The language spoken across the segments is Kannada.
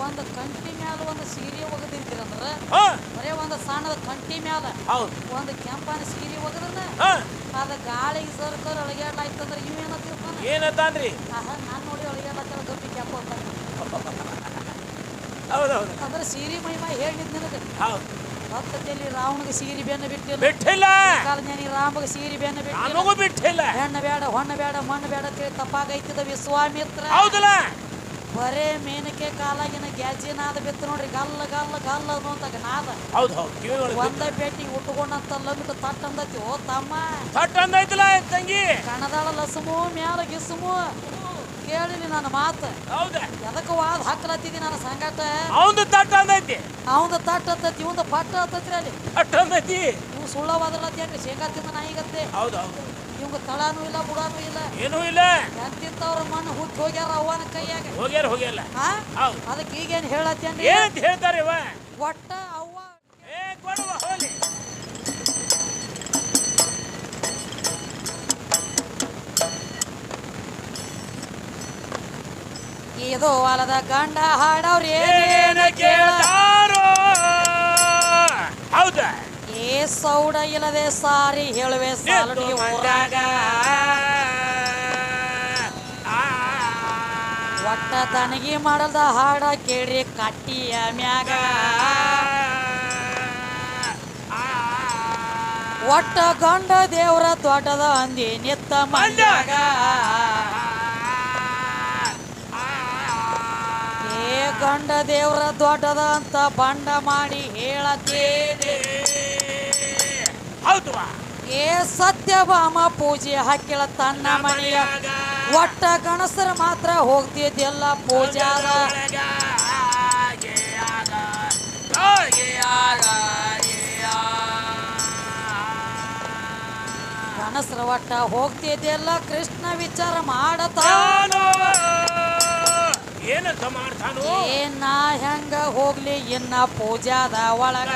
ಒಂದು ಕಂಟಿ ಮ್ಯಾಲ ಒಂದು ಸೀರೆ ಒಗದಿರ್ತೀರಂದ್ರ ಬರೇ ಒಂದು ಸಣ್ಣದ ಕಂಟಿ ಮ್ಯಾಲ ಒಂದು ಕೆಂಪನ ಸೀರೆ ಒಗದ್ರ ಅದ ಗಾಳಿಗೆ ಸರ್ಕರ್ ಅಳಗ್ಯಾಡ್ಲಾಯ್ತಂದ್ರ ಇವೇನತ್ತಿರ್ತಾನ ಏನಂತಾನ್ರಿ ನಾನು ನೋಡಿ ಅಳಗ್ಯಾಡ್ಲಾಯ್ತಾಳ ಗಪ್ಪಿ ಕೆಂಪ ಅಂತ ಹೌದೌದು ಅಂದ್ರೆ ಸೀರೆ ಮಹಿಮಾ ಹೇಳಿದ್ ನಿನಗೆ ಭಕ್ತತೆಯಲ್ಲಿ ರಾವಣಗೆ ಸೀರೆ ಬೆನ್ನ ಬಿಟ್ಟಿಲ್ಲ ಕಾಲಜ್ಞಾನಿ ರಾಮಗೆ ಸೀರೆ ಬೆನ್ನ ಬಿಟ್ಟಿಲ್ಲ ಹೆಣ್ಣ ಬೇಡ ಹೊಣ್ಣ ಬೇಡ ಮಣ್ಣು ಬೇಡ ಅಂತೇಳಿ ತಪ್ಪಾಗೈತದ ವಿಶ್ವಾಮಿತ್ರ ಹೌದಲ್ಲ ಬರೇ ಮೇನಕೆ ಕಾಲಾಗಿನ ಗ್ಯಾಜಿನಾದ ಬಿತ್ತು ನೋಡ್ರಿ ಗಲ್ಲ ಗಲ್ಲ ಗಲ್ಲ ಅನ್ನೋಂತಾಗ ನಾದ ಒಂದ ಪೇಟಿಗೆ ಉಟ್ಕೊಂಡಂತ ಲಂಬಿಟ್ಟು ತಟ್ ಅಂದತಿ ಓ ತಮ್ಮ ತಟ್ ಅಂದೈತಲ್ಲ ತಂಗಿ ಕಣದಾಳ ಲಸಮು ಮ್ಯಾಲ ಗಿಸುಮು ಕೇಳಿನಿ ನನ್ನ ಮಾತು ಹೌದಾ ಎದಕ್ಕೆ ವಾದ ಹಾಕ್ಲತ್ತಿದಿ ನನ್ನ ಸಂಗಾಟ ಅವಂದು ತಟ್ ಅಂದೈತಿ ಅವಂದ ತಟ್ ಹತ್ತತಿ ಇವಂದ ಪಟ್ಟ ಹತ್ತತ್ರಿ ಅಲ್ಲಿ ತಟ್ ಅಂದೈತಿ ಇವ್ ಸುಳ್ಳವಾದ್ರಲ್ಲತ್ತೇನ್ರಿ ಶೇಂಗಾ ತಿಂದ ನಾಯಿಗತ್ತೆ ಹೌದೌದು ಇವಂಗ ತಳಾನು ಇಲ್ಲ ಬುಡಾನು ಇಲ್ಲ ಏನೂ ಇಲ್ಲ ಎಂತಿಂತವ್ರ ಮಣ್ಣು ಹುಟ್ಟಿ ಹೋಗ್ಯಾರ ಅವ್ವನ ಕೈಯಾಗ ಹೋಗ್ಯಾರ ಅದಕ್ಕೆ ಈಗೇನು ಹೇಳತ್ತೇನ್ರಿ ಏನಂತ ಹೇಳ್ತಾರೆ ಇವ ಒಟ್ಟ ಅವ್ವ ಕೊಡುವ ಹೋಲಿ ಇದು ಹೊಲದ ಗಂಡ ಹಾಡವ್ರ ಏನ ಕೇಳ್ತಾರೋ ಹೌದಾ ಏ ಸೌಡ ಇಲ್ಲದೆ ಸಾರಿ ಹೇಳುವೆ ಸಾಲಡಿ ಊರಾಗ ಒಟ್ಟ ತನಗಿ ಮಾಡಲ್ದ ಹಾಡ ಕೇಳ್ರಿ ಕಟ್ಟಿಯ ಮ್ಯಾಗ ಒಟ್ಟ ಗಂಡ ದೇವ್ರ ದೊಡ್ಡದ ಅಂದಿ ನಿತ್ತ ಮಂಡ್ಯಾಗ ಏ ಗಂಡ ದೇವ್ರ ದೊಡ್ಡದ ಅಂತ ಬಂಡ ಮಾಡಿ ಹೇಳತ್ತೇನೆ ಏ ಸತ್ಯಭಾಮ ಪೂಜೆ ಹಾಕಿಳ ತನ್ನ ಮನೆಯ ಒಟ್ಟ ಗಣಸರ ಮಾತ್ರ ಹೋಗ್ತಿದ್ದೆಲ್ಲ ಪೂಜಾದ ಗಣಸರ ಒಟ್ಟ ಹೋಗ್ತಿದ್ದೆಲ್ಲ ಕೃಷ್ಣ ವಿಚಾರ ಮಾಡತಾನೋ ಏನಂತ ಮಾಡ್ತಾನೋ ನಾ ಹೆಂಗ ಹೋಗ್ಲಿ ಇನ್ನ ಪೂಜಾದ ಒಳಗ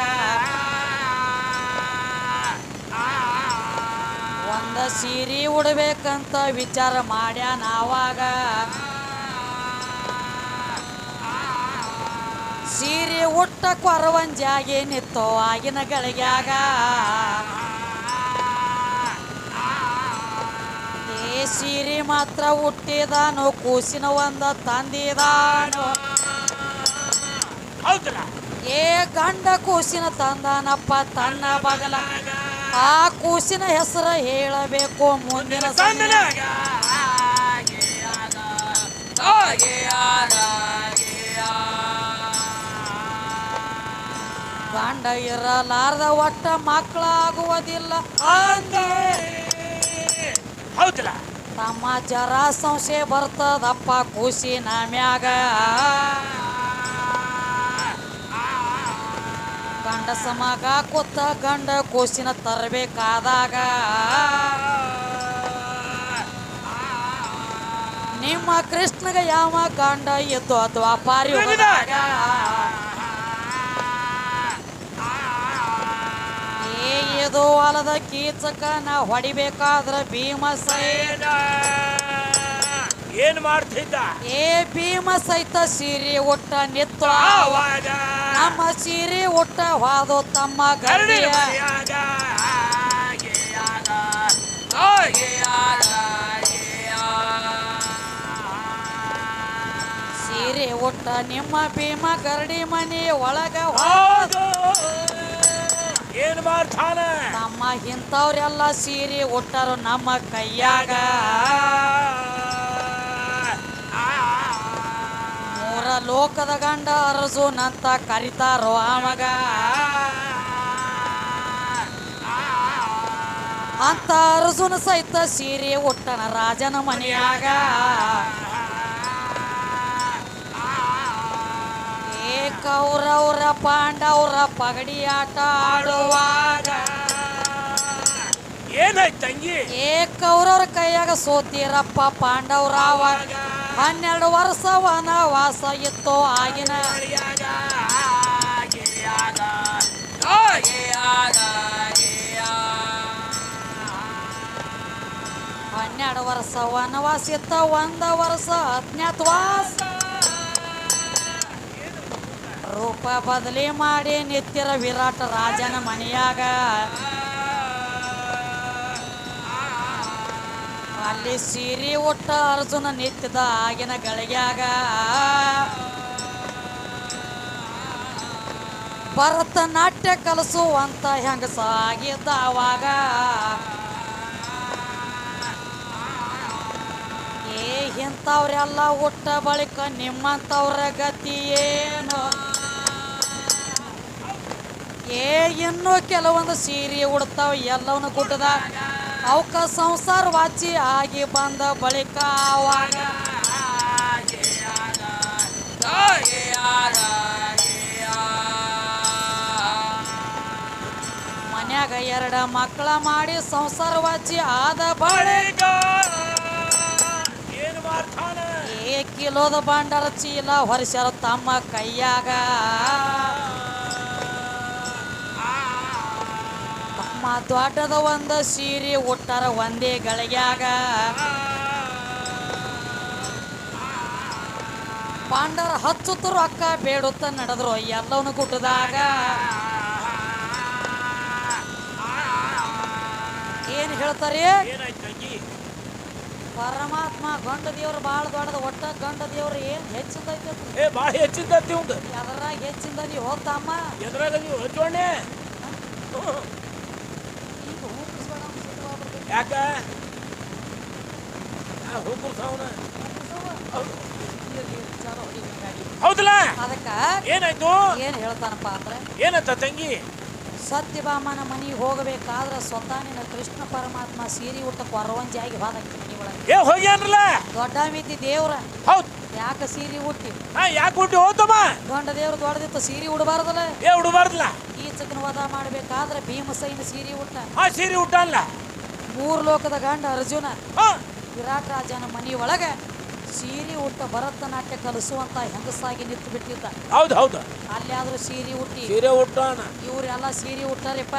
ಒಂದ ಸೀರೆ ಉಡ್ಬೇಕಂತ ವಿಚಾರ ಮಾಡ್ಯ ನಾವಾಗ ಸೀರೆ ಉಟ್ಟ ಕೊರವಂಜಾಗಿ ನಿತ್ತೋ ಆಗಿನ ಗಳಿಗ್ಯಾಗ ಏ ಸೀರೆ ಮಾತ್ರ ಹುಟ್ಟಿದಾನು ಕೂಸಿನ ಒಂದ ತಂದಿದಾನು ಏ ಗಂಡ ಕೂಸಿನ ತಂದನಪ್ಪ ತನ್ನ ಬಗಲ ಆ ಕೂಸಿನ ಹೆಸರು ಹೇಳಬೇಕು ಮುಂದಿನ ಗಂಡ ಇರಲಾರ್ದ ಒಟ್ಟ ಮಕ್ಕಳಾಗುವುದಿಲ್ಲ ತಮ್ಮ ಜರ ಸಂಶಯ ಬರ್ತದಪ್ಪ ಕೂಸಿನ ಮ್ಯಾಗ ಗಂಡಸ ಮಗ ಕೂತ ಗಂಡ ಕೂಸಿನ ತರಬೇಕಾದಾಗ ನಿಮ್ಮ ಕೃಷ್ಣಗ ಯಾವ ಗಂಡ ಇದ್ದು ದ್ವಾಪಾರಿ ಹೋದಾಗ ಇದು ಹೊಲದ ಕೀಚಕನ ಹೊಡಿಬೇಕಾದ್ರ ಭೀಮಸೇನ ಏನ್ ಮಾಡ್ತಿದ್ದ ಏ ಭೀಮ ಸಹಿತ ಸೀರೆ ಉಟ್ಟ ನಿತ್ತ ನಮ್ಮ ಸೀರೆ ಉಟ್ಟ ಹಾದು ತಮ್ಮ ಗಡಿಯ ಸೀರೆ ಉಟ್ಟ ನಿಮ್ಮ ಭೀಮ ಗರಡಿ ಮನೆ ಒಳಗ ಹೋದು ಏನ್ ಮಾಡ್ತಾನ ನಮ್ಮ ಇಂಥವ್ರೆಲ್ಲ ಸೀರೆ ಉಟ್ಟರು ನಮ್ಮ ಕೈಯಾಗ ಮೂರ ಲೋಕದ ಗಂಡ ಅರ್ಜುನಂತ ಕರಿತಾರೋ ಆಮಗ ಅಂತ ಅರ್ಜುನ ಸಹಿತ ಸೀರೆ ಉಟ್ಟನ ರಾಜನ ಮನೆಯಾಗ ಕೌರವ್ರ ಪಾಂಡವ್ರ ಪಗಡಿ ಆಟ ಆಡುವಾಗ ಏನಾಯ್ತು ತಂಗಿ ಏ ಕೌರವ್ರ ಕೈಯಾಗ ಸೋತಿರಪ್ಪ ಪಾಂಡವ್ರ 12 ವರ್ಷ ವನವಾಸ ಇತ್ತು ಆಗಿನ 12 ವರ್ಷ ವನವಾಸ ಇತ್ತ 1 ವರ್ಷ ಅಜ್ಞಾತವಾಸ ಪಾಪ ಬದಲಿ ಮಾಡಿ ನಿತ್ಯರ ವಿರಾಟ ರಾಜನ ಮನೆಯಾಗ ಅಲ್ಲಿ ಸೀರೆ ಉಟ್ಟ ಅರ್ಜುನ ನಿತ್ಯದ ಆಗಿನ ಗಳಿಗ್ಯಾಗ ಭರತನಾಟ್ಯ ಕಲಿಸುವಂತ ಹೆಂಗಸಾಗಿದ್ದ ಅವಾಗ ಇಂಥವ್ರೆಲ್ಲ ಹುಟ್ಟ ಬಳಿಕ ನಿಮ್ಮಂಥವ್ರ ಗತಿ ಏನು ಇನ್ನೂ ಕೆಲವೊಂದು ಸೀರೆ ಉಡ್ತಾವ ಎಲ್ಲವನ್ನ ಗುಡ್ಡದ ಅವಕ್ಕ ಸಂಸಾರ ವಾಚಿ ಆಗಿ ಬಂದ ಬಳಿಕ ಅವಾಗ ಮನ್ಯಾಗ 2 ಮಕ್ಕಳ ಮಾಡಿ ಸಂಸಾರ ವಾಚಿ ಆದ ಬಳಿಕ ಕಿಲೋದ ಬಂಡಾರ ಚೀಲ ಹೊರಿಸ್ಯಾರ ತಮ್ಮ ಕೈಯಾಗ ತಮ್ಮ ದೊಡ್ಡದ ಒಂದು ಸೀರೆ ಉಟ್ಟಾರ ಒಂದೇ ಗಳಿಗ್ಯಾಗ ಪಾಂಡರ ಹಚ್ಚುತ್ತರು ಅಕ್ಕ ಬೇಡುತ್ತ ನಡೆದ್ರು ಎಲ್ಲವನ್ನ ಗುಡ್ಡದಾಗ ಏನ್ ಹೇಳ್ತಾರೆ ಪರಮಾತ್ಮ ಗಂಡ ದೇವ್ರು ಭಾಳ ದೊಡ್ಡದ ಒಟ್ಟ ಗಂಡ ದೇವ್ರು ಏನ್ ಹೆಚ್ಚಿಂದೈತೆ ಭಾಳ ಹೆಚ್ಚಿಂದೈತಿ ಒಂದು ಎದ್ರಾಗ ಹೆಚ್ಚಿಂದ ನೀವು ಹೋಗ್ತಮ್ಮ ಎದ್ರಾಗ ನೀವು ಹಚ್ಚೋಣೆ ಈಗ ಯಾಕ ಹೌದಲ್ಲ ಅದಕ್ಕ ಏನಾಯ್ತು ಏನ್ ಹೇಳ್ತಾನಪ್ಪ ಅಂದ್ರೆ ಏನಂತ ತಂಗಿ ಸತ್ಯಭಾಮನ ಮನೆಗೆ ಹೋಗಬೇಕಾದ್ರೆ ಸ್ವತಃ ನಿನ್ನ ಕೃಷ್ಣ ಪರಮಾತ್ಮ ಸೀರೆ ಉಟ್ಟ ಕೊರವಂಜಿಯಾಗಿ ಹೋದಂಗೆ ಮನೆ ಒಳಗೆ ಹೋಗ್ಯಾನ್ರಲ್ಲ ದೊಡ್ಡ ಮಿತಿ ದೇವ್ರ ಹೌದು ಯಾಕೆ ಸೀರೆ ಉಟ್ಟಿ ಯಾಕೆ ಹುಟ್ಟಿ ಹೋತಮ್ಮ ಗಂಡ ದೇವ್ರು ದೊಡ್ಡದಿತ್ತು ಸೀರೆ ಉಡಬಾರ್ದಲ್ಲ ಉಡಬಾರ್ದಲ್ಲ ಈಚಕನ ವಧ ಮಾಡ್ಬೇಕಾದ್ರೆ ಭೀಮಸೈನ ಸೀರೆ ಉಟ್ಟ ಸೀರೆ ಉಟ್ಟಲ್ಲ 3 ಲೋಕದ ಗಂಡ ಅರ್ಜುನ ವಿರಾಟ್ ರಾಜನ ಮನಿ ಒಳಗೆ ಸೀರೆ ಉಟ್ಟ ಭರತನಾಟ್ಯ ಕಲಿಸುವಂತ ಹೆಂಗಸಾಗಿ ನಿಂತು ಬಿಟ್ಟಿದ್ದ ಹೌದು ಹೌದು ಅಲ್ಲಿ ಆದ್ರೂ ಸೀರೆ ಉಟ್ಟಿ ಸೀರೆ ಉಟ್ಟಾನ ಇವ್ರೆಲ್ಲ ಸೀರೆ ಉಟ್ಟಾರಪ್ಪ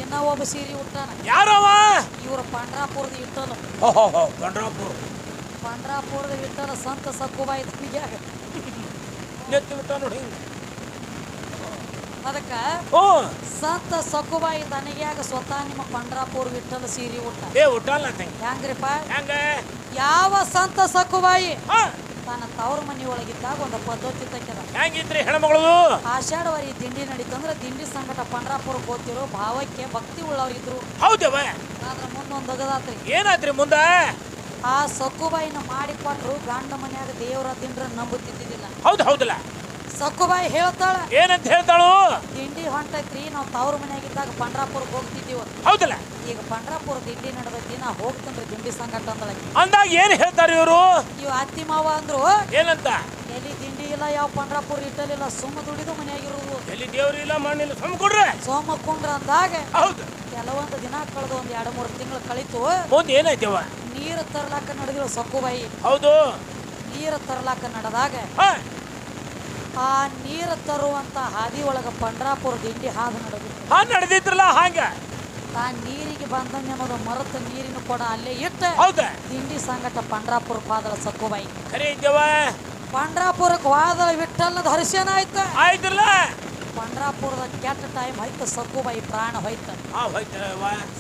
ಇನ್ನ ಒಬ್ಬ ಸೀರೆ ಉಟ್ಟಾನ ಯಾರವ ಇವ್ರ ಪಂಡ್ರಾಪುರದ ವಿಠಲ ಪಂಡ್ರಾಪುರದ ವಿಠಲ ಸಂತ ಸಕ್ಕುಬಾಯಿ ತನಿಗ್ಯಾಗ ನೆತ್ತಿ ಬಿಟ್ಟ ನೋಡಿ ಅದಕ್ಕ ಸಂತ ಸಕ್ಕುಬಾಯಿ ತನಿಗ್ಯಾಗ ಸ್ವತಃ ನಿಮ್ಮ ಪಂಡ್ರಾಪುರ ವಿಠಲ ಸೀರೆ ಉಟ್ಟಲ್ಲ ಹೆಂಗ್ರಿಪ್ಪ ಹೆಂಗ ಯಾವ ಸಂತ ಸಕ್ಕುಬಾಯಿ ತನ್ನ ತವ್ರ ಮನಿ ಒಳಗಿದ್ದಾಗ ಒಂದು ಪದ್ಧತಿ ತಕ್ಕಿದ ಹೆಂಗಿದ್ರಿ ಹೆಣ್ಮಗಳು ಆಷಾಢವರಿ ದಿಂಡಿ ನಡೀತಂದ್ರೆ ದಿಂಡಿ ಸಂಗಟ ಪಂಡ್ರಾಪುರಕ್ಕೆ ಹೋಗ್ತಿರೋ ಭಾವಕ್ಕೆ ಭಕ್ತಿ ಉಳ್ಳವ್ರಿದ್ರು ಹೌದವ ಆದ್ರ ಮುಂದೊಂದು ಅಗದಾತ್ರಿ ಏನಾದ್ರಿ ಮುಂದ ಆ ಸಕ್ಕುಬಾಯಿನ ಮಾಡಿಕೊಟ್ರು ಗಂಡ ಮನ್ಯಾಗ ದೇವರ ದಿಂಡ್ರ ನಂಬುತ್ತಿದ್ದಿಲ್ಲ ಹೌದು ಹೌದಲ್ಲ ಸಕ್ಕುಬಾಯಿ ಹೇಳ್ತಾಳ ಏನಂತ ಹೇಳ್ತಾಳು ದಿಂಡಿ ಹೊಂಟೈತ್ರಿ ನಾವು ತವ್ರ ಮನ್ಯಾಗಿದ್ದಾಗ ಪಂಡ್ರಾಪುರಕ್ಕೆ ಹೋಗ್ತಿದ್ದೀವ ಹೌದಲ್ಲ ಈಗ ಪಂಡ್ರಾಪುರ ದಿಂಡಿ ನಡ್ದೈತಿ ನಾ ಹೋಗ್ತೇನ್ರಿ ದಿಂಡಿ ಸಂಗಟ ಅಂದಳ ಅಂದಾಗ ಏನ್ ಹೇಳ್ತಾರ ಇವರು ಇವ್ ಅತ್ತಿ ಮಾವ ಅಂದ್ರು ಏನಂತ ಎಲ್ಲಿ ದಿಂಡಿ ಇಲ್ಲ ಯಾವ ಪಂಡ್ರಾಪುರ ಇಟ್ಟಲಿಲ್ಲ ಸುಮ್ಮ ದುಡಿದು ಮನ್ಯಾಗಿರೋದು ಎಲ್ಲಿ ದೇವ್ರು ಇಲ್ಲ ಮಣ್ಣಿಲ್ಲ ಸುಮ್ಮ ಕೊಡ್ರೆ ಸೋಮ ಕುಂಡ್ರ ಅಂದಾಗ ಹೌದು ಕೆಲವೊಂದು ದಿನ ಕಳೆದು ಒಂದ್ 2-3 ತಿಂಗಳು ಕಳಿತು ಮುಂದೆ ಏನಾಯ್ತವ ನೀರು ತರ್ಲಾಕ ನಡೆದಿಲ್ಲ ಸಕ್ಕುಬಾಯಿ ಹೌದು ನೀರು ತರ್ಲಾಕ ನಡೆದಾಗ ಆ ನೀರು ತರುವಂತ ಹಾದಿ ಒಳಗ ಪಂಡ್ರಾಪುರ ದಿಂಡಿ ಹಾದು ನಡೆದಿದ್ರಲ್ಲ ಹಂಗ ಆ ನೀರಿಗೆ ಬಂದಂಗೆ ಅನ್ನೋದು ಮರತ ನೀರಿನ ಕೊಡ ಅಲ್ಲೇ ಇಟ್ಟ ಹೌದ ದಿಂಡಿ ಸಂಗಟ ಪಂಡ್ರಾಪುರಕ್ಕೆ ಹೋದಳ ಸಕ್ಕುಬಾಯಿ ಖರೆ ಇದ್ದೇವ ಪಂಡ್ರಾಪುರಕ್ಕೆ ಹೋದಳ ವಿಠಲದ ಹರ್ಷನ ಆಯ್ತಲ್ಲ ಪಂಡ್ರಾಪುರದ ಕೆಟ್ಟ ಟೈಮ್ ಹೋಯ್ತು ಸಕ್ಕುಬಾಯಿ ಪ್ರಾಣ ಹೋಯ್ತ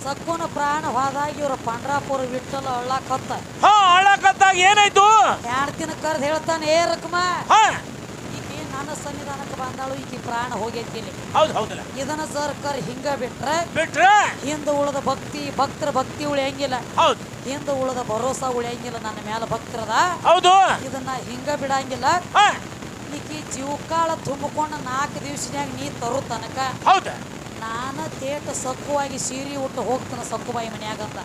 ಸಕ್ಕುನ ಪ್ರಾಣ ಹೋದಾಗ ಇವ್ರ ಪಂಡ್ರಾಪುರ ವಿಠಲ ಅಳ್ಳಕತ್ತಾಗ ಏನಾಯ್ತು ಹೆಣ್ತಿನ ಕರ್ದು ಹೇಳ್ತಾನೆ ಏ ರಕಮ ಈಕಿ ನನ್ನ ಸನ್ನಿಧಾನಕ್ಕೆ ಬಂದಾಳು ಈಕಿ ಪ್ರಾಣ ಹೋಗೈತಿ ಹೌದು ಹೌದಲ್ಲ ಇದನ್ನ ಸರ್ಕಾರ ಹಿಂಗ ಬಿಟ್ರೆ ಹಿಂದ ಉಳದ ಭಕ್ತರ ಭಕ್ತಿ ಉಳಿಯಂಗಿಲ್ಲ ಹೌದು ಹಿಂದ ಉಳದ ಭರೋಸಾ ಉಳಿಯಂಗಿಲ್ಲ ನನ್ನ ಮೇಲೆ ಭಕ್ತರದ ಹೌದು ಇದನ್ನ ಹಿಂಗ ಬಿಡಂಗಿಲ್ಲ ಈಕಿ ಜೀವಕಾಳ ತುಂಬಿಕೊಂಡು 4 ದಿವಸನ್ಯಾಗ ನೀ ತರು ತನಕ ಹೌದ ನಾನ ತೇಟ ಸಕ್ಕುವಾಗಿ ಸೀರೆ ಉಟ್ಟು ಹೋಗ್ತಾನ ಸಕ್ಕುಬಾಯಿ ಮನ್ಯಾಗಂತ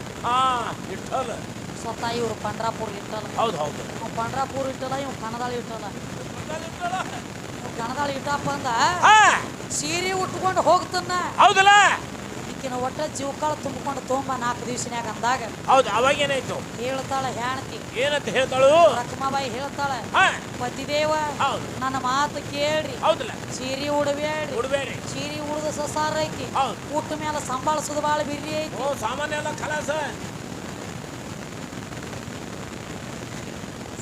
ಸ್ವತಃ ಇವ್ರು ಪಂಡ್ರಾಪುರ ಇಟ್ಟಲ್ಲ ಹೌದು ಹೌದು ಪಂಡ್ರಾಪುರ ಇಟ್ಟಲ್ಲ ಇವ್ ಕಣದಾಳಿ ಇಟ್ಟಲ್ಲ ಕಣದಾಳಿ ಇಟ್ಟಪ್ಪ ಅಂದ ಸೀರೆ ಉಟ್ಕೊಂಡು ಹೋಗ್ತಾನ ಹೌದಲ್ಲ ಈಕಿನ ಒಟ್ಟ ಜೀವಕಾಳ ತುಂಬಿಕೊಂಡು ತೊಂಬ 4 ದಿವಸನ್ಯಾಗ ಅಂದಾಗ ಹೌದು ಅವಾಗ ಏನಾಯ್ತು ಹೇಳ್ತಾಳ ಹೆಣ್ತಿ ಏನಂತ ಹೇಳ್ತಾಳು ರಕಮಾಬಾಯಿ ಹೇಳ್ತಾಳ ಪತಿದೇವ ನನ್ನ ಮಾತು ಕೇಳ್ರಿ ಹೌದಲ್ಲ ಸೀರೆ ಉಡಬೇಡ್ರಿ ಸೀರೆ ಉಳಿದ ಸಸಾರ ಐತಿ ಊಟ ಮೇಲೆ ಸಂಭಾಳಿಸೋದು ಬಾಳ ಬಿರ್ರಿ ಐತಿ ಸಾಮಾನ್ಯ ಎಲ್ಲ ಖಲಾಸ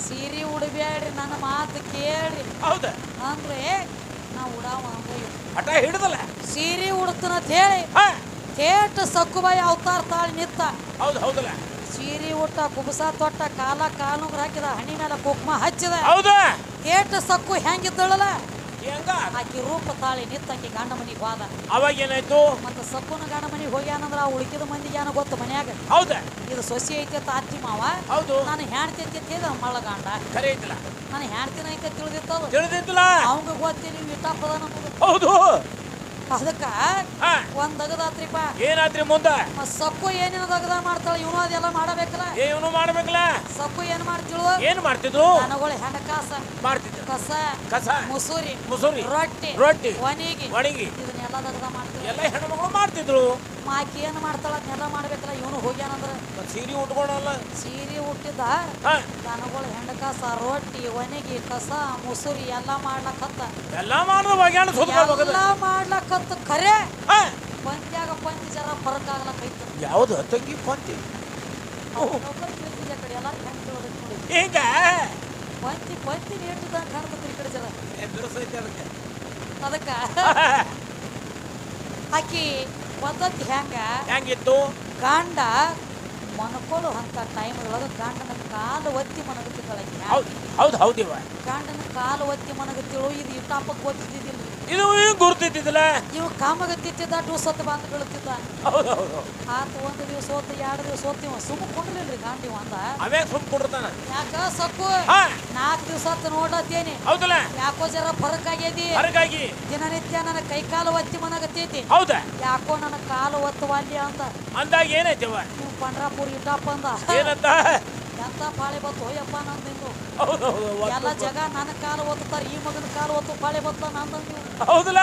ಸೀರೆ ಉಡಬೇಡ್ರಿ ನನ್ನ ಮಾತು ಕೇಳ್ರಿ ಹೌದ ಅಂದ್ರೆ ನಾ ಉಡಾವ ಹಠ ಹಿಡಿದಲ್ಲ ಸೀರೆ ಉಡ್ತನ ಅಂತ ಹೇಳಿ ಥೇಟ್ ಸಕ್ಕುಬಾಯಿ ಅವತಾರ ತಾಳಿ ನಿತ್ತ. ಹೌದು ಹೌದಲ್ಲ. ಸೀರೆ ಉಟ್ಟ ಕುಬಸ ತೊಟ್ಟ ಕಾಲ ಕಾಲುಂಗ್ರ ಹಾಕಿದ ಹಣಿ ಮೇಲೆ ಕುಕ್ಮ ಹಚ್ಚಿದ. ಹೌದಾ ಥೇಟ್ ಸಕ್ಕು ಹೆಂಗಿದ್ದಳಲ್ಲ ಹೆಂಗ ಆಕಿ ರೂಪ ತಾಳಿ ನಿತ್ತಂಗಿ ಗಂಡ ಮನಿಗೆ ಹೋದ. ಅವಾಗ ಏನಾಯ್ತು? ಮತ್ತ ಸಕ್ಕುನ ಗಂಡ ಮನಿಗೆ ಹೋಗ್ಯಾನಂದ್ರ ಉಳಿಕಿದ ಮಂದಿಗೆ ಏನೋ ಗೊತ್ತು ಮನ್ಯಾಗ. ಹೌದಾ ಇದು ಸೊಸಿ ಐತೆ ಅತ್ತಿ ಮಾವ. ಹೌದು ನಾನು ಹೆಣ್ತಿ ಮಳ ಗಂಡ ಖರೆ ಐತಲ್ಲ. ನಾನು ಹೆಣ್ತಿನ ಐತೆ ತಿಳಿದಿತ್ತದ ತಿಳಿದಿತ್ತಲ್ಲ. ಅವಂಗ ಗೊತ್ತಿ ನೀವು ಇಟ್ಟಪ್ಪದ ನಮ್ಮದು. ಹೌದು ಅದಕ್ಕ ಒಂದ್ ದಗದಾತ್ರಿಪ್ಪ. ಏನಾದ್ರಿ ಮುಂದ? ಸಕ್ಕು ಏನೇನು ದಗದ ಮಾಡ್ತಾಳ ಇವನು ಅದೆಲ್ಲ ಮಾಡಬೇಕಲ್ಲ. ಇವನು ಮಾಡ್ಬೇಕಲ್ಲ. ಸಕ್ಕು ಏನ್ ಮಾಡ್ತಿಳು? ಏನ್ ಮಾಡ್ತಿದ್ರು? ದನಗಳು ಹೆಂಡ ಕಾಸ ಮಾಡ್ತಿದ್ರು. ಕಸ ಮುಸುರಿ ರೊಟ್ಟಿ ಒಣಗಿ ಇದನ್ನೆಲ್ಲ ದಗದ ಮಾಡ್ತಿದ್ರು. ಎಲ್ಲ ಹೆಣ್ಮಕ್ಳು ಮಾಡ್ತಿದ್ರು. ಆಕಿ ಏನ್ ಮಾಡ್ತಾಳ ಅದನ್ನೆಲ್ಲ ಮಾಡ್ಬೇಕಲ್ಲ. ಇವನು ಹೋಗ್ಯಾನಂದ್ರ ಸೀರೆ ಉಟ್ಕೊಳಲ್ಲ. ಸೀರೆ ಉಟ್ಟಿದ್ದ ದನಗಳು ಹೆಂಡ ಕಾಸ ರೊಟ್ಟಿ ಒಣಗಿ ಕಸ ಮುಸುರಿ ಎಲ್ಲ ಮಾಡ್ಲಕತ್ತ. ಎಲ್ಲ ಮಾಡ್ಲಕತ್ತ ಖರೆ ಪಂತ್ಯಾಗ ಪಂಚಿ ಜರ ಫರಕ್ ಆಗ್ಲಕೈತ. ಯಾವ್ದು ತಂಗಿ ಪಂತಿ ಕಡೆ ಎಲ್ಲ ಹೆಂಗ್ ನೋಡಿ ಈಗ ಪಂತಿ ನೇಟಿದ್ದ ಕಾಣ್ತತ್ರಿ ಈ ಕಡೆ ಜರ ಅದಕ್ಕ ಆಕಿ ಪದ್ಧತಿ ಹೆಂಗಿತ್ತು? ಗಂಡ ಮನಕೊಳ್ಳು ಅಂತ ಟೈಮ್ದೊಳಗ ಗಂಡನ ಕಾಲು ಒತ್ತಿ ಮನಗತ್ತಿದ್ದಾಳೆ. ಹೌದು ಹೌದಿವ ಗಂಡನ ಕಾಲು ಒತ್ತಿ ಮನಗತ್ತಿಳು. ಇದು ಇಟ್ಟಾಪಕ್ಕೆ ಗೊತ್ತಿದ್ದಿಲ್ಲ. ಇದು ಗುರುತಿದ್ದಿಲ್ಲ. ಇವ ಕಾಮಗತ್ತಿದ್ದ ಟೂಸತ್ತು ಬಂದು ಬೀಳುತ್ತಿದ್ದ. ಹೌದು ಹೌದು ಆತ ಒಂದು ದಿವಸ ಹೋತ 2 ದಿವಸ ಹೋಗ್ತೀವ ಸುಮ್ಮ ಕೊಡ್ಲಿಲ್ರಿ ಗಾಂಡಿವ ಅಂದ. ಅವೇ ಸುಮ್ ಕೊಡ್ತಾನ. ಯಾಕ ಸಕ್ಕು 4 ದಿವಸ ನೋಡತ್ತೇನೆ. ಹೌದಲ್ಲ ಯಾಕೋ ಜರ ಫರಕ್ ಆಗ್ಯದಿ. ಹೊರಗಾಗಿ ದಿನನಿತ್ಯ ನನ್ನ ಕೈ ಕಾಲು ಒತ್ತಿ ಮನಗತ್ತೈತಿ. ಹೌದಾ ಯಾಕೋ ನನ್ನ ಕಾಲು ಒತ್ತುವಲ್ಲಿ ಅಂದಾಗ ಏನಾಯ್ತವ? ನೀವು ಪಂಡ್ರಾಪುರ್ ಇಟ್ಟಪ್ಪ ಅಂದ. ಏನಂತ? ಎಂತ ಪಾಳೆ ಬತ್ತು ಹೋಯಪ್ಪ ನಂದಿಂದು. ಎಲ್ಲ ಜಗ ನನ್ನ ಕಾಲು ಒತ್ತಾರ. ಈ ಮಗನ ಕಾಲು ಒತ್ತು ಪಾಳೆ ಬತ್ತ ನಂದು. ಹೌದಲ್ಲ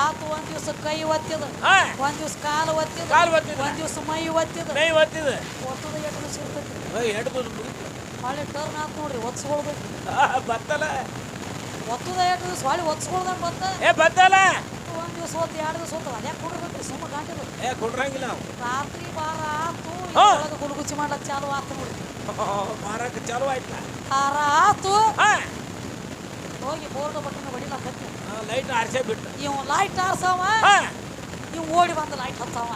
ಆತು ಒಂದ್ ದಿವ್ಸ ಕೈ ಒತ್ತಿದ, ಒಂದ್ ದಿವ್ಸ ಕಾಲು ಒತ್ತಿದ, ಒಂದ್ ದಿವ್ಸ ಮೈ ಒತ್ತಿದ. ಒತ್ತದ ಎಷ್ಟು ದಿವಸ ಇರ್ತೈತಿ? ಹೊಳ್ಳಿ ಟರ್ನ್ ಆತ್ ನೋಡ್ರಿ ಒತ್ಸ್ಕೊಳ್ಬೇಕು. ಬತ್ತಲ್ಲ ಒತ್ತದ ಎಷ್ಟು ದಿವಸ ಹೊಳ್ಳಿ ಒತ್ಸ್ಕೊಳ್ದಂಗ ಬತ್ತಲ್ಲ. ಒಂದ್ ದಿವ್ಸ ಹೋತ್ 2 ದಿವಸ ಹೋಗ್ತಾವ. ಅದ್ಯಾಕೆ ಕೊಡ್ಬೇಕ್ರಿ ಸುಮ್ಮ ಗಾಂಟಿದ? ಕೊಡ್ರಂಗಿಲ್ಲ. ರಾತ್ರಿ ಬಾರ ಆತು ಗುಲ್ಗುಚ್ಚಿ ಮಾಡ್ಲಕ್ ಚಾಲು ಆತು ನೋಡ್ರಿ. ಮಾರಕ್ಕೆ ಚಾಲು ಆಯ್ತ. ಆತು ಹೋಗಿ ಬೋರ್ಡ್ ಬಟ್ಟನ ಹೊಡಿಲಕತ್ತಿ. ಲೈಟ್ ಆರ್ಸೇ ಬಿಟ್ಟು ಇವ್ ಲೈಟ್ ಆರ್ಸವ. ಇವ್ ಓಡಿ ಬಂದ ಲೈಟ್ ಹತ್ತವ.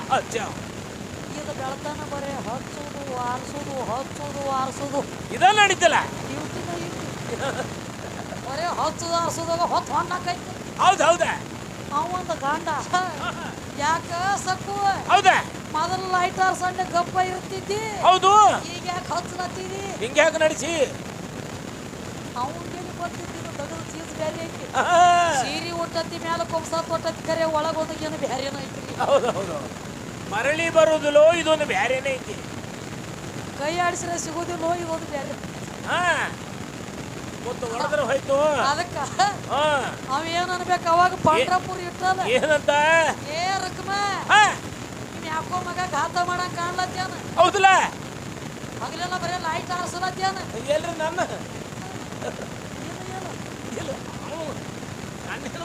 ಇದು ಬೆಳತನ ಬರೇ ಹಚ್ಚುದು ಆರ್ಸುದು ಇದೆಲ್ಲ ನಡೀತಲ್ಲ. ಬರೇ ಹಚ್ಚುದು ಆರ್ಸುದಾಗ ಹೊತ್ತು ಹೊಣ್ಣಾಕೈತಿ. ಹೌದಾ ಅವಂದ ಗಂಡ ಯಾಕ ಸಕ್ಕು? ಹೌದಾ ಮೊದಲು ಲೈಟ್ ಆರ್ಸಂಡೆ ಗಪ್ಪ ಇರ್ತಿದ್ದಿ. ಹೌದು ಈಗ ಯಾಕೆ ಹಚ್ಚಲತ್ತೀರಿ? ಹಿಂಗ್ಯಾಕೆ ನಡೆಸಿ ಅವನಿಗೆ ಗೊತ್ತಿದ್ದು ತಗದ ಚೀಸ್ ಬೇರೆ ಐತಿ. ಸೀರೆ ಒಟ್ಟತ್ತಿ ಮ್ಯಾಲ ಕೊಬ್ಸ ತೊಟ್ಟತ್ತಿ ಕರೆ ಒಳಗೊಂದು ಏನು ಬೇರೆನೋ ಐತಿ. ಹೌದು ಮರಳಿ ಬರುದಿಲ್ಲೋ ಇದೊಂದು ಬ್ಯಾರೇನೇ ಐತಿ. ಕೈ ಆಡಿಸಿದ್ರೆ ಸಿಗೋದಿಲ್ಲೋ ಇದೊಂದು ಬೇರೆ. ಗೊತ್ತು ಹೊಡೆದ್ರೆ ಹೋಯ್ತು. ಅದಕ್ಕ ಅವೇನ್ ಅನ್ಬೇಕು ಅವಾಗ ಪಂಡ್ರಾಪುರ್ ಇಟ್ಟದ. ಏನಂತ? ಏ ರಕ್ಮ ನೀನ್ ಯಾಕೋ ಮಗ ಘಾತ ಮಾಡಂಗ್ ಕಾಣ್ಲತ್ಯಾನ. ಹೌದಲ್ಲ ಹಗಲೆಲ್ಲ ಬರೇ ಲೈಟ್ ಆರ್ಸಲತ್ಯಾನ. ಎಲ್ರಿ ನನ್ನ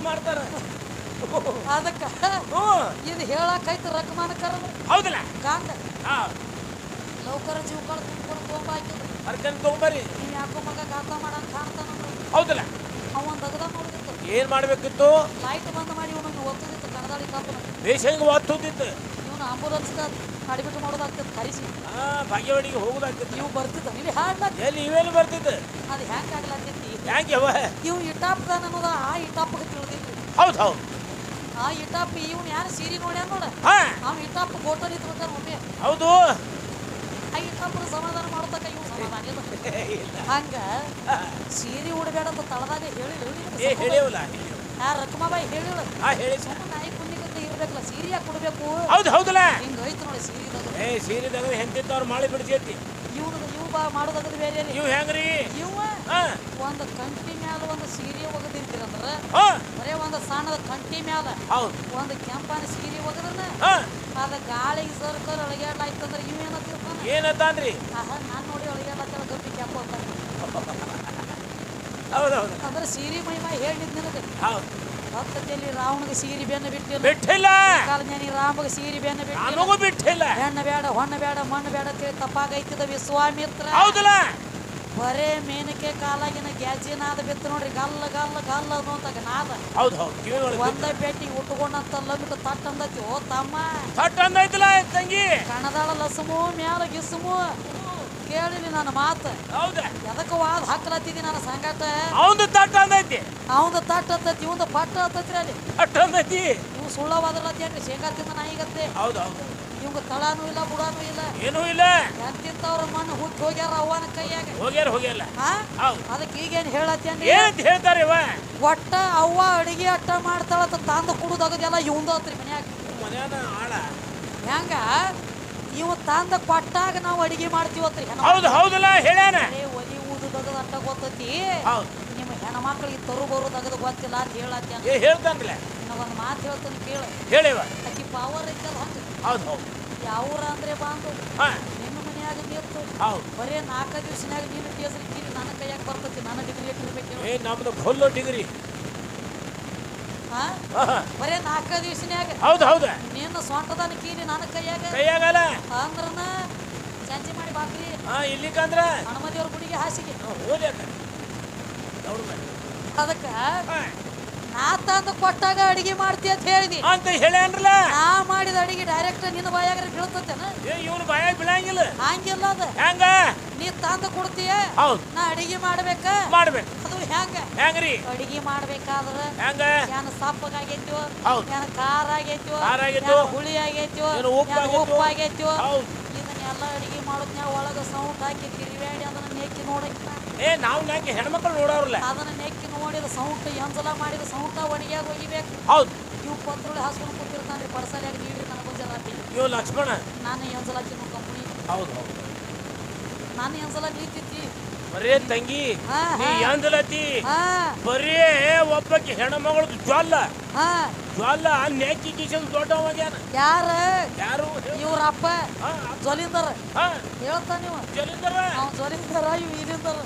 ಮಾಡ್ತಾರ. ಅದಕ್ಕ ಇದು ಹೇಳಕೈತಿ ರಕ್ಮಾನ ಕರನ. ಹೌದಲ್ಲ ಗಂಡ ಲೌಕರ ಜೀವ ಕಳ್ದು ತುಂಬ್ಕೊಂಡು ತೊಗೊಂಬಾಕಿದ್ರು. ಅರ್ಕನ್ ತಗೊಂಬರಿ. ನೀವ್ ಯಾಕೋ ಮಗ ಘಾತ ಮಾಡಂಗ್ ಕಾಣ್ತಾನ. ಹೌದಲ್ಲ ಅವನ್ ದಗದ ನೋಡಿದಿತ್ತು. ಏನ್ ಮಾಡ್ಬೇಕಿತ್ತು? ಲೈಟ್ ಬಂದ್ ಮಾಡಿ ಇವನು ಒತ್ತದಿತ್ತು ಕಣದಾಳಿ ತಪ್ಪನ. ಬೇಷಂಗ್ ಒತ್ತುದಿತ್ತು. ಇವನು ಆಂಬುಲೆನ್ಸ್ ಅಡಿಬಿಟ್ಟು ಮಾಡೋದಾಗ್ತದೆ ಕರಿಸಿ. ಭಾಗ್ಯವಾಡಿಗೆ ಹೋಗುದಾಗ್ತದೆ. ನೀವು ಬರ್ತಿದ್ದ ನೀವು ಹಾಡ್ಲಾಕ ಎಲ್ಲಿ ಇವೇನು ಬರ್ತಿದ್ದ? ಅದು ಹೆಂಗೆ ಆಗ್ಲತ್ತೈತಿ? ಹೆಂಗೆ ಇವ್ ಇಟಾಪ್ದಾನ ಅನ್ನೋದ ಆ ಇಟಾಪ್ಗೆ ತಿಳಿದಿತ್ತು. ಹೌದು ಆ ಇಟಾಪ್ ಇವ್ನು ಯಾರು ಸೀರೆ ನೋಡ್ಯಾನ ನೋಡ. ಅವ್ನು ಇಟಾಪ್ ಗೋಟ ನಿಂತ್ಬಿಟ್ಟಾನ ಒಮ್ಮೆ. ಹೌದು ಆ ಇಟಾಪ್ನ ಸಮಾಧಾನ ಮಾಡತಕ್ಕ ಇವ್ ಸಮಾಧಾನ ಇಲ್ಲ. ಹಂಗ ಸೀರೆ ಉಡಬೇಡಂತ ತಳದಾಗ ಹೇಳಿವಲ್ಲ. ಯಾರ ರಕ್ಮಾಬಾಯಿ ಹೇಳಿಲ್ಲ. ಹೇಳಿ ಸುಮ್ಮನೆ ನಾಯಿ ಕುಂಡಿಗಂತ ಇರ್ಬೇಕಲ್ಲ. ಸೀರೆ ಯಾಕೆ ಕೊಡ್ಬೇಕು? ಹೌದಲ್ಲ ಹಿಂಗ ಐತಿ ನೋಡಿ ಸೀರೆದಾಗ. ಸೀರೆದಾಗ ಹೆಂತಿದ್ದವ್ರು ಮಾಡಿ ಬಿಡ್ತೈತಿ. ಇವ್ ಮಾಡೋದಾಗದು ಬೇರೆ. ಇವ್ ಹೆಂಗ್ರಿ? ಇವ ಒಂದು ಕಂಟಿ ಮ್ಯಾಲ ಒಂದು ಸೀರೆ ಒಗದಿರ್ತೀರಂದ್ರ ಬರೇ ಒಂದು ಸಣ್ಣದ ಕಂಟಿ ಮ್ಯಾಲ ಒಂದು ಕೆಂಪನ ಸೀರೆ ಒಗದ್ರನ ಅದ ಗಾಳಿಗೆ ಸರ್ಕಲ್ ಅಳಗ್ಯಾಡ್ಲಾಯ್ತಂದ್ರ ಇವ್ ಏನತ್ತಿರ್ತಾನ? ಏನಂತಾನ್ರಿ? ನಾನ್ ನೋಡಿ ಅಳಗ್ಯಾಡ್ಲಾತ ಗಪ್ಪಿ ಕೆಂಪ ಅಂತ. ಹೌದೌದು ಅಂದ್ರೆ ಸೀರೆ ಮೈ ಹೇಳಿದ್ ನಿನಗೆ. ಭಕ್ತತೆಯಲ್ಲಿ ರಾವಣಗೆ ಸೀರೆ ಬೆನ್ನ ಬಿಟ್ಟಿಲ್ಲ. ಕಾಲಜ್ಞಾನಿ ರಾಮಗೆ ಸೀರೆ ಬೆನ್ನ ಬಿಟ್ಟಿಲ್ಲ. ಹೆಣ್ಣ ಬೇಡ ಹೊಣ್ಣ ಬೇಡ ಮಣ್ಣು ಬೇಡ ಅಂತೇಳಿ ತಪ್ಪಾಗೈತಿದ ವಿಶ್ವಾಮಿತ್ರ. ಹೌದಲ್ಲ ಬರೇ ಮೇನಕೆ ಕಾಲಾಗಿನ ಗ್ಯಾಜಿನಾದ ಬಿತ್ತು ನೋಡ್ರಿ ಗಲ್ಲ ಗಲ್ಲ ಗಲ್ಲ ಅನ್ನೋಂತಾಗ ನಾದ ಹೌದು ಹೌದು ಕಿವಿಗಳು ಒಂದ ಪೇಟಿ ಉಟ್ಕೊಂಡಂತ ಲಂಬಿಟ್ಟು ತಟ್ ಅಂದತಿ ಓ ತಮ್ಮ ತಟ್ ಅಂದೈತಲ್ಲ ತಂಗಿ ಕಣದಾಳ ಲಸಮು ಮ್ಯಾಲ ಗಿಸುಮು ಕೇಳಿಲಿ ನನ್ನ ಮಾತು ಹೌದ ಎದಕ್ಕೆ ವಾದ ಹಾಕ್ಲತ್ತಿದಿ ನನ್ನ ಸಂಗಾಟ ಅವಂದು ತಟ್ ಅಂದೈತಿ ಅವಂದ ತಟ್ ಹತ್ತತಿ ಇವಂದ ಪಟ್ಟ ಹತ್ತತ್ರಿ ಅಲ್ಲಿ ತಟ್ ಅಂದೈತಿ ಇವು ಸುಳ್ಳವಾದ್ರಲ್ಲತ್ತೇನ್ರಿ ಶೇಂಗಾ ತಿಂದ ನಾಯಿಗತ್ತೆ ಹೌದು ಹೌದು ಇವಂಗ ತಳಾನು ಇಲ್ಲ ಬುಡಾನು ಇಲ್ಲ ಏನೂ ಇಲ್ಲ ಎಂತಿಂತವ್ರ ಮಣ್ಣು ಹುಟ್ಟಿ ಹೋಗ್ಯಾರ ಅವ್ವನ ಕೈಯಾಗ ಹೋಗ್ಯಾರ ಹಾ ಹೌದು ಅದಕ್ಕೆ ಈಗೇನು ಹೇಳತ್ತೇನ್ರಿ ಏನಂತ ಹೇಳ್ತಾರೆ ಇವ ಒಟ್ಟ ಅವ್ವ ಅಡಿಗೆ ಅಟ್ಟ ಮಾಡ್ತಾಳತ್ತ ತಂದು ಕುಡುದಾಗದೆಲ್ಲ ಇವಂದತ್ರಿ ಮನ್ಯಾಗ ಮನ್ಯಾನ ಆಳ ಹೆಂಗ ಇವ ತಂದ ಕೊಟ್ಟಾಗ ನಾವು ಅಡಿಗೆ ಮಾಡ್ತೀವತ್ರಿ ಹೌದು ಹೌದಲ್ಲ ಹೇಳ್ಯಾನ ಒಲಿ ಊದು ತಗದ ಅಟ್ಟ ಗೊತ್ತತಿ ಹೌದು ನಿಮ್ಮ ಹೆಣ್ಮಕ್ಳಿಗೆ ತರು ಬರು ತಗದು ಗೊತ್ತಿಲ್ಲ ಅಂತ ಹೇಳತ್ತೇನ ಏ ಹೇಳ್ತಾನ್ರಲ್ಲ ಒಂದು ಮಾತು ಹೇಳ್ತಾನೆ ಕೇಳ ಹೇಳಿವ ಆಕಿ ಪವರ್ ಐತಲ್ಲ ಹಂಗ ಹೌದು ಹೌದು ಯಾವ್ರ ಅಂದ್ರೆ ಬಾಂದು ಹಾ ನಿನ್ನ ಮನ್ಯಾಗ ನಿಂತು ಹೌದು ಬರೇ 4 ದಿವಸನಾಗ ನೀನು ಕೇಸರಿ ಕೀರಿ ನನ್ನ ಕೈಯಾಗ ಬರ್ತತಿ ನನ್ನ ಡಿಗ್ರಿ ಇಟ್ಟಿರ್ಬೇಕು ಏ ನಮ್ದು ಫುಲ್ಲು ಡಿಗ್ರಿ ಹಾ ಬರೇ 4 ದಿವಸನ್ಯಾಗ ಹೌದು ಹೌದು ನಿನ್ನ ಸ್ವಂತದಾನ ಕೀರಿ ನನ್ನ ಕೈಯಾಗಲ್ಲ ಅಂದ್ರನ ಚಂಚಿ ಮಾಡಿ ಬಾಕ್ರಿ ಇಲ್ಲಿಕಂದ್ರ ಹನುಮದೇವ್ರ ಗುಡಿಗೆ ಹಾಸಿಗೆ ಹೋದ್ಯಾಕ ಅದಕ್ಕ ನಾ ತಂದು ಕೊಟ್ಟಾಗ ಅಡಿಗೆ ಮಾಡ್ತಿ ಅಂತ ಹೇಳಿದಿ ಅಂತ ಹೇಳ್ಯಾನ್ರಲ್ಲ ನಾ ಮಾಡಿದ ಅಡಿಗೆ ಡೈರೆಕ್ಟ್ ನಿನ್ನ ಬಾಯಾಗ ಬೀಳ್ತತೇನ ಇವನು ಬಾಯಾಗ ಬೀಳಂಗಿಲ್ಲ ಹಂಗಿಲ್ಲ ಅದ ಹೆಂಗ ನೀ ತಂದು ಕೊಡ್ತೀಯ ಹೌದು ನಾ ಅಡಿಗೆ ಮಾಡ್ಬೇಕ ಮಾಡ್ಬೇಕು ಅದು ಹೆಂಗ್ರಿ ಅಡಿಗೆ ಮಾಡ್ಬೇಕಾದ್ರ ಹೆಂಗ ಏನ ಸಪ್ಪಗಾಗೈತಿವ ಹೌದು ಏನ ಖಾರ ಆಗೈತಿವ ಹುಳಿ ಆಗೈತಿವ ಉಪ್ಪು ಆಗೈತಿವ ಇದನ್ನೆಲ್ಲ ಅಡಿಗೆ ಮಾಡೋದ್ನ್ಯಾಗ ಒಳಗ ಸೌಂಡ್ ಹಾಕಿ ತಿರುವಾಡಿ ಅದನ್ನ ನೆಕ್ಕಿ ನೋಡಕ್ಕೆ ಏ ನಾವು ನಾಕಿ ಹೆಣ್ಮಕ್ಳು ನೋಡೋರಲ್ಲ ಅದನ್ನ ನೆಕ್ಕಿ ನೋಡಿದ ಸೌಂಡ್ ಎಂಜಲ ಮಾಡಿದ ಸೌಂಡ್ ಒಣಗ್ಯಾಗ ಒಗಿಬೇಕು ಹೌದು ಇವು ಪತ್ರುಳಿ ಹಾಸ್ಕೊಂಡು ಕೂತಿರ್ತಾನ್ರಿ ಪಡಸಲಿಯಾಗ ನೀಡ್ರಿ ನನಗೆ ಒಂದ್ಸಲ ಇವ್ ಲಕ್ಷ್ಮಣ ನಾನು ಎಂಜಲ ತಿನ್ನೋ ಕಂಪನಿ ಹೌದು ಹೌದು ನಾನು ಎಂಜಲ ನೀತಿತ್ತಿ ಬರೇ ತಂಗಿ ನೀ ಎಂದಲತಿ ಬರೇ ಒಬ್ಬಕ್ಕೆ ಹೆಣ್ಮಗಳದು ಜ್ವಾಲ ನೆಕ್ಕಿ ಕಿಶನ್ ದೊಡ್ಡವಾಗ್ಯಾನ ಯಾರು ಇವ್ರಪ್ಪ ಜೊಲಿಂದರ ಹೇಳ್ತಾನ ನೀವು ಜಲಿಂದರ ಜೊಲಿಂದರ ಇವ್ ಇಲ್ಲಿಂದರ